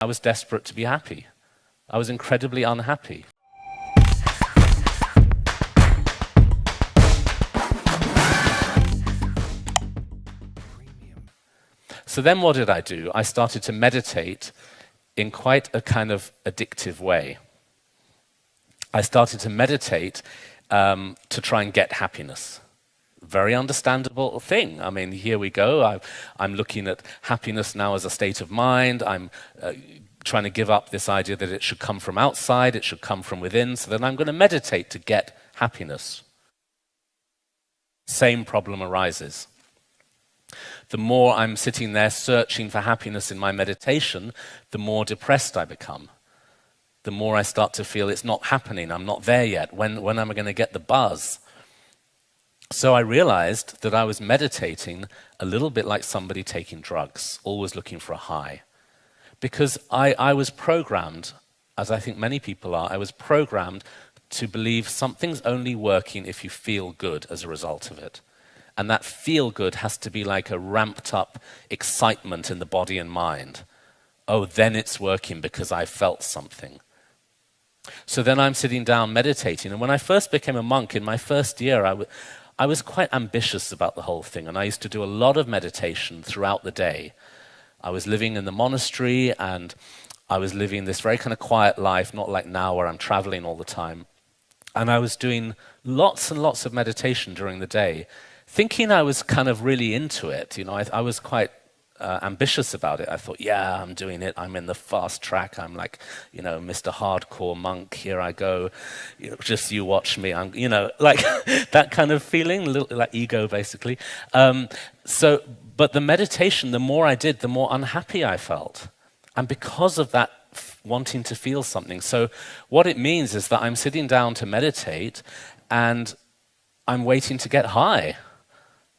I was desperate to be happy. I was incredibly unhappy. So then what did I do? I started to meditate in quite a kind of addictive way. I started to meditate to try and get happiness. Very understandable thing. I mean, here we go. I'm looking at happiness now as a state of mind. I'm trying to give up this idea that it should come from outside, it should come from within, so then I'm going to meditate to get happiness. Same problem arises. The more I'm sitting there searching for happiness in my meditation, the more depressed I become. The more I start to feel it's not happening, I'm not there yet. When am I going to get the buzz? So I realized that I was meditating a little bit like somebody taking drugs, always looking for a high. Because I was programmed, as I think many people are, I was programmed to believe something's only working if you feel good as a result of it. And that feel good has to be like a ramped up excitement in the body and mind. Oh, then it's working because I felt something. So then I'm sitting down meditating. And when I first became a monk, in my first year, I was quite ambitious about the whole thing. And I used to do a lot of meditation throughout the day. I was living in the monastery and I was living this very kind of quiet life, not like now where I'm traveling all the time. And I was doing lots and lots of meditation during the day, thinking I was kind of really into it. You know, I was quite ambitious about it. I thought, yeah, I'm doing it. I'm in the fast track. I'm like, you know, Mr. Hardcore monk. Here I go. You know, just you watch me. I'm, you know, like that kind of feeling, a little like ego, basically. But the meditation, the more I did, the more unhappy I felt, and because of that, wanting to feel something. So what it means is that I'm sitting down to meditate, and I'm waiting to get high.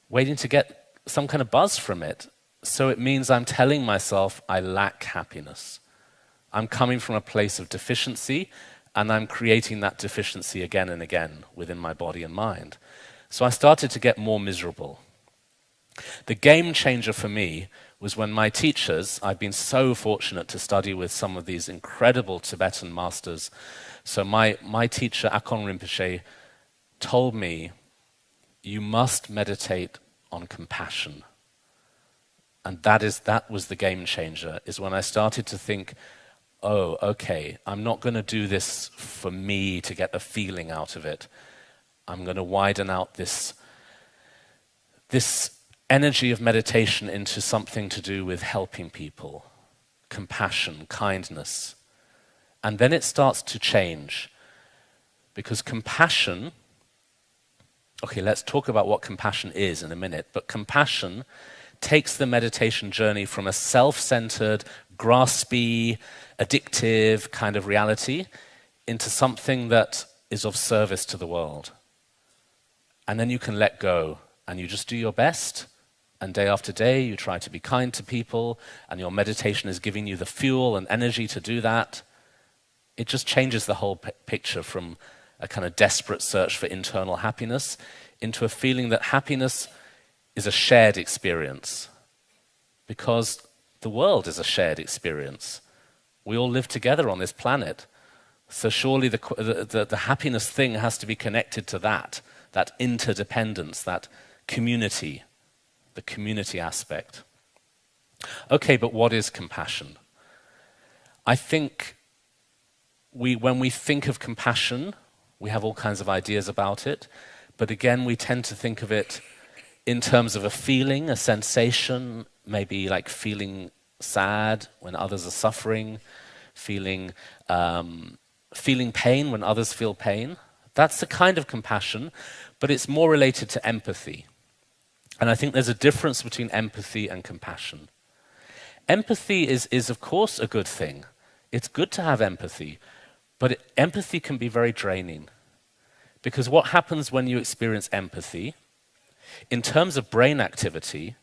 Waiting to get some kind of buzz from it. So it means I'm telling myself I lack happiness. I'm coming from a place of deficiency, and I'm creating that deficiency again and again within my body and mind. So I started to get more miserable. The game changer for me was when my teachers, I've been so fortunate to study with some of these incredible Tibetan masters. So my teacher, Akon Rinpoche, told me, you must meditate on compassion. And that was the game changer, is when I started to think, oh, okay, I'm not going to do this for me to get a feeling out of it. I'm going to widen out this energy of meditation into something to do with helping people, compassion, kindness. And then it starts to change, because compassion, okay, let's talk about what compassion is in a minute, but compassion takes the meditation journey from a self-centered, graspy, addictive kind of reality into something that is of service to the world. And then you can let go, and you just do your best, and day after day you try to be kind to people, and your meditation is giving you the fuel and energy to do that. It just changes the whole picture from a kind of desperate search for internal happiness into a feeling that happiness is a shared experience, because the world is a shared experience. We all live together on this planet. So surely the happiness thing has to be connected to that interdependence, that community, the community aspect. Okay, but what is compassion? I think when we think of compassion, we have all kinds of ideas about it, but again, we tend to think of it in terms of a feeling, a sensation, maybe like feeling sad when others are suffering, feeling pain when others feel pain. That's the kind of compassion, but it's more related to empathy. And I think there's a difference between empathy and compassion. Empathy is of course a good thing. It's good to have empathy, but empathy can be very draining. Because what happens when you experience empathy, in terms of brain activity,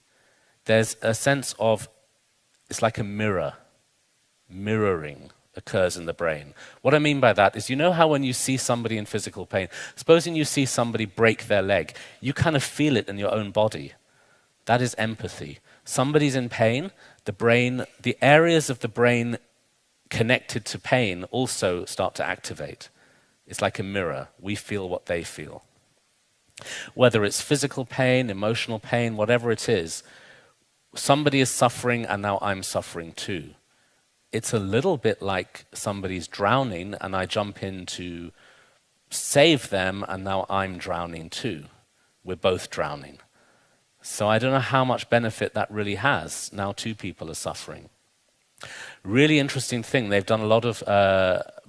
there's a sense of, it's like a mirroring occurs in the brain. What I mean by that is, you know how when you see somebody in physical pain, supposing you see somebody break their leg, you kind of feel it in your own body. That is empathy. Somebody's in pain, the areas of the brain connected to pain also start to activate. It's like a mirror. We feel what they feel. Whether it's physical pain, emotional pain, whatever it is, somebody is suffering and now I'm suffering too. It's a little bit like somebody's drowning and I jump in to save them and now I'm drowning too. We're both drowning. So I don't know how much benefit that really has. Now two people are suffering. Really interesting thing, they've done a lot of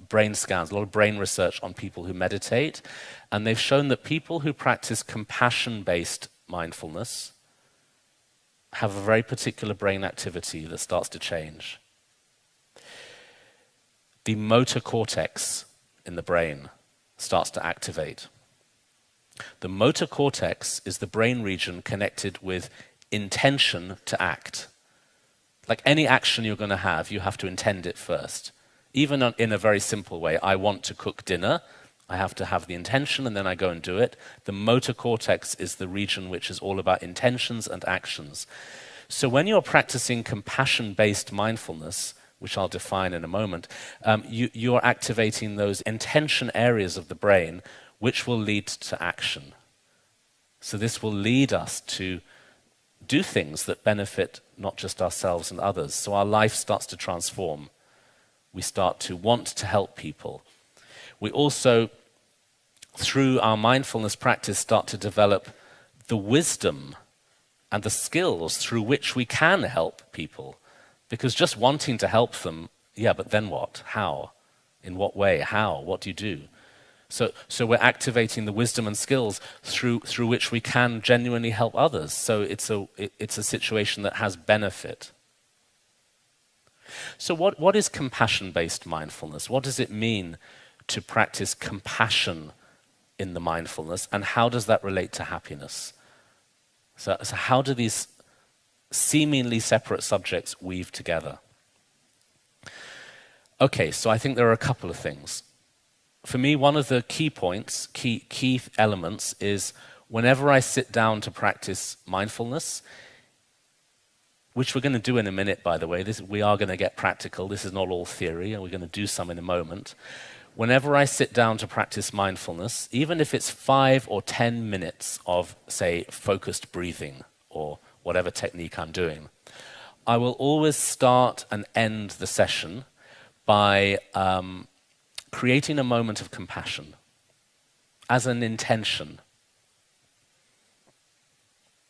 brain scans, a lot of brain research on people who meditate, and they've shown that people who practice compassion-based mindfulness have a very particular brain activity that starts to change. The motor cortex in the brain starts to activate. The motor cortex is the brain region connected with intention to act. Like any action you're going to have, you have to intend it first. Even in a very simple way, I want to cook dinner, I have to have the intention and then I go and do it. The motor cortex is the region which is all about intentions and actions. So when you're practicing compassion-based mindfulness, which I'll define in a moment, you're activating those intention areas of the brain which will lead to action. So this will lead us to do things that benefit not just ourselves and others. So our life starts to transform. We start to want to help people. We also, through our mindfulness practice, start to develop the wisdom and the skills through which we can help people. Because just wanting to help them, yeah, but then what? How? In what way? How? What do you do? So we're activating the wisdom and skills through which we can genuinely help others. So it's a situation that has benefit. So what is compassion-based mindfulness? What does it mean to practice compassion in the mindfulness, and how does that relate to happiness? So how do these seemingly separate subjects weave together? Okay, so I think there are a couple of things. For me, one of the key points, key elements is whenever I sit down to practice mindfulness, which we're going to do in a minute, by the way. We are going to get practical. This is not all theory, and we're going to do some in a moment. Whenever I sit down to practice mindfulness, even if it's 5 or 10 minutes of, say, focused breathing or whatever technique I'm doing, I will always start and end the session by creating a moment of compassion as an intention.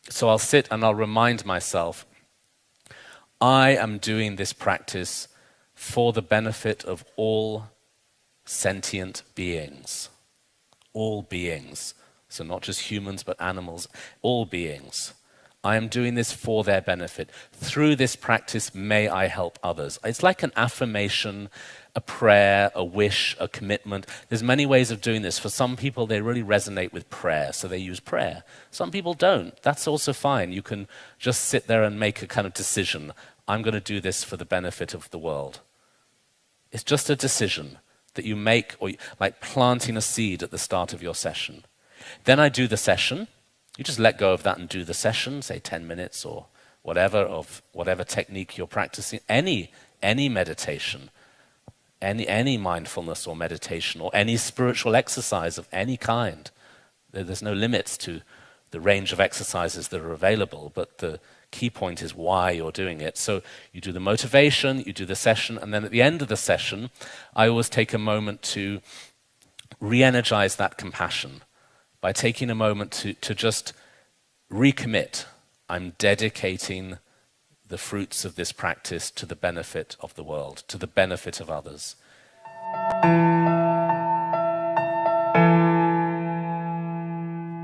So I'll sit and I'll remind myself, I am doing this practice for the benefit of all sentient beings. All beings. So not just humans, but animals. All beings. I am doing this for their benefit. Through this practice, may I help others. It's like an affirmation, a prayer, a wish, a commitment. There's many ways of doing this. For some people, they really resonate with prayer, so they use prayer. Some people don't. That's also fine. You can just sit there and make a kind of decision. I'm going to do this for the benefit of the world. It's just a decision that you make, or like planting a seed at the start of your session. Then I do the session. You just let go of that and do the session, say 10 minutes or whatever, of whatever technique you're practicing. Any meditation, any mindfulness or meditation, or any spiritual exercise of any kind. There's no limits to the range of exercises that are available, but the key point is why you're doing it. So you do the motivation, you do the session, and then at the end of the session, I always take a moment to re-energize that compassion by taking a moment to just recommit. I'm dedicating the fruits of this practice to the benefit of the world, to the benefit of others.